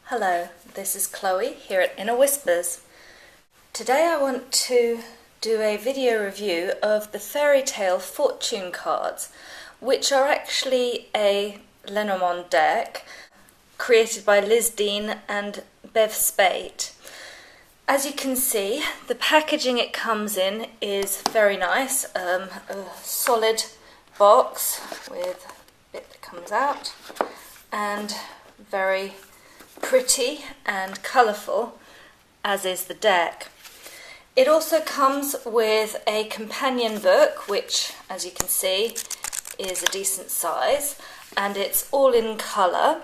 Hello, this is Chloe here at Inner Whispers. Today I want to do a video review of the Fairy Tale Fortune cards, which are actually a Lenormand deck created by Liz Dean and Bev Spate. As you can see, the packaging it comes in is very nice, a solid box with a bit that comes out, and very pretty and colourful, as is the deck. It also comes with a companion book, which, as you can see, is a decent size, and it's all in colour.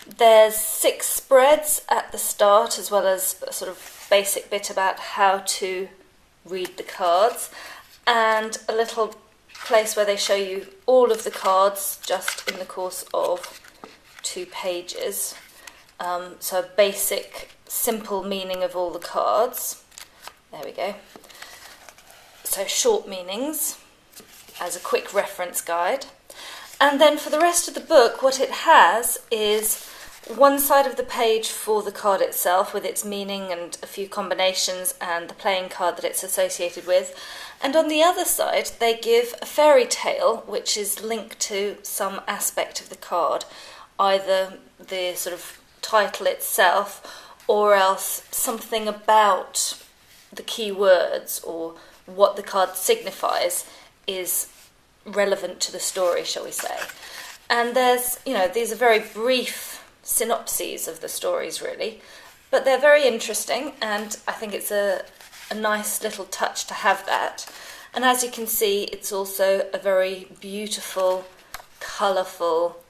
There's 6 spreads at the start, as well as a sort of basic bit about how to read the cards, and a little place where they show you all of the cards just in the course of 2 pages. So a basic, simple meaning of all the cards. There we go. So short meanings as a quick reference guide. And then for the rest of the book, what it has is one side of the page for the card itself with its meaning and a few combinations and the playing card that it's associated with. And on the other side, they give a fairy tale which is linked to some aspect of the card, either the sort of title itself or else something about the key words or what the card signifies is relevant to the story, shall we say. And there's, these are very brief synopses of the stories really, but they're very interesting, and I think it's a nice little touch to have that. And as you can see, it's also a very beautiful, colourful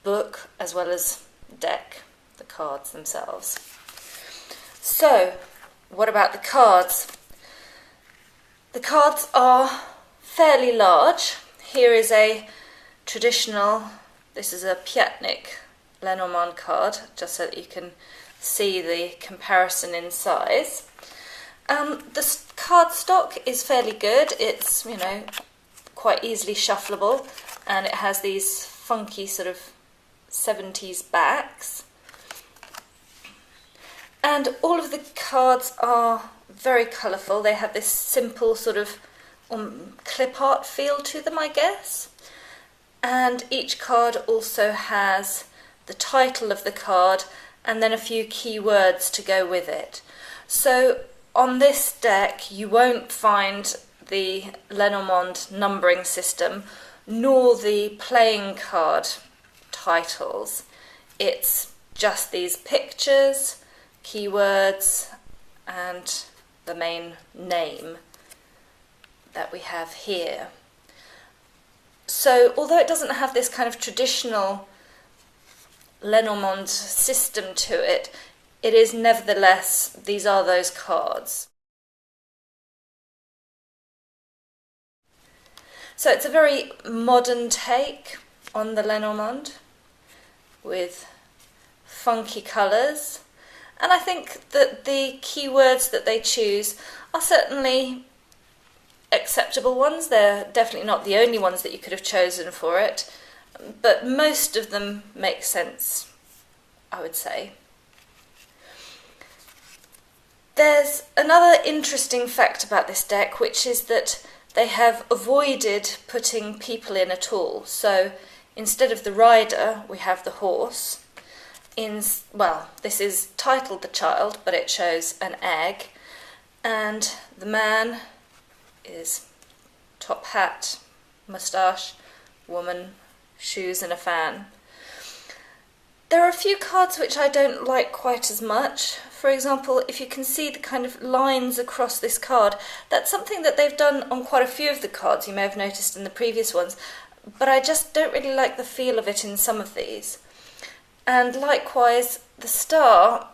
book as well as deck, the cards themselves. So, what about the cards? The cards are fairly large. Here is a traditional, this is a Piatnik Lenormand card, just so that you can see the comparison in size. The card stock is fairly good. It's, quite easily shuffleable, and it has these funky sort of 70s backs. And all of the cards are very colourful. They have this simple sort of clip art feel to them, I guess. And each card also has the title of the card and then a few key words to go with it. So on this deck you won't find the Lenormand numbering system nor the playing card titles. It's just these pictures, keywords, and the main name that we have here. So although it doesn't have this kind of traditional Lenormand system to it, it is nevertheless, these are those cards. So it's a very modern take on the Lenormand with funky colours, and I think that the keywords that they choose are certainly acceptable ones. They're definitely not the only ones that you could have chosen for it, but most of them make sense, I would say. There's another interesting fact about this deck, which is that they have avoided putting people in at all. So instead of the rider, we have the horse. This is titled The Child, but it shows an egg. And the man is top hat, moustache, woman, shoes and a fan. There are a few cards which I don't like quite as much. For example, if you can see the kind of lines across this card, that's something that they've done on quite a few of the cards, you may have noticed in the previous ones, but I just don't really like the feel of it in some of these. And likewise, the star,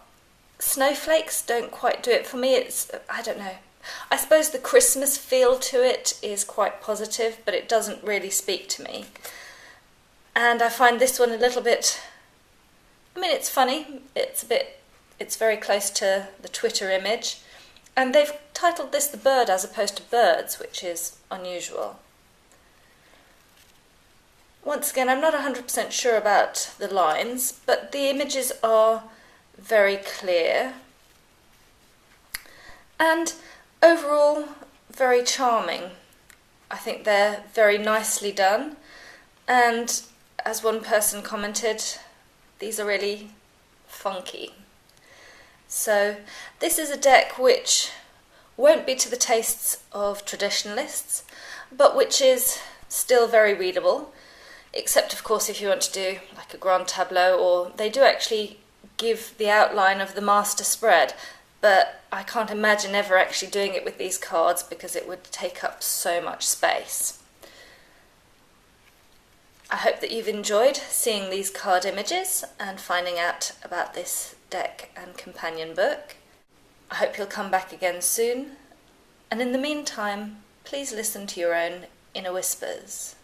snowflakes don't quite do it for me. I don't know. I suppose the Christmas feel to it is quite positive, but it doesn't really speak to me. And I find this one a little bit, it's funny, it's very close to the Twitter image, and they've titled this The Bird as opposed to Birds, which is unusual. Once again, I'm not 100% sure about the lines, but the images are very clear and overall very charming. I think they're very nicely done, and as one person commented, these are really funky. So this is a deck which won't be to the tastes of traditionalists, but which is still very readable, except of course if you want to do like a grand tableau, or they do actually give the outline of the master spread, but I can't imagine ever actually doing it with these cards because it would take up so much space. I hope that you've enjoyed seeing these card images and finding out about this deck and companion book. I hope you'll come back again soon, and in the meantime, please listen to your own inner whispers.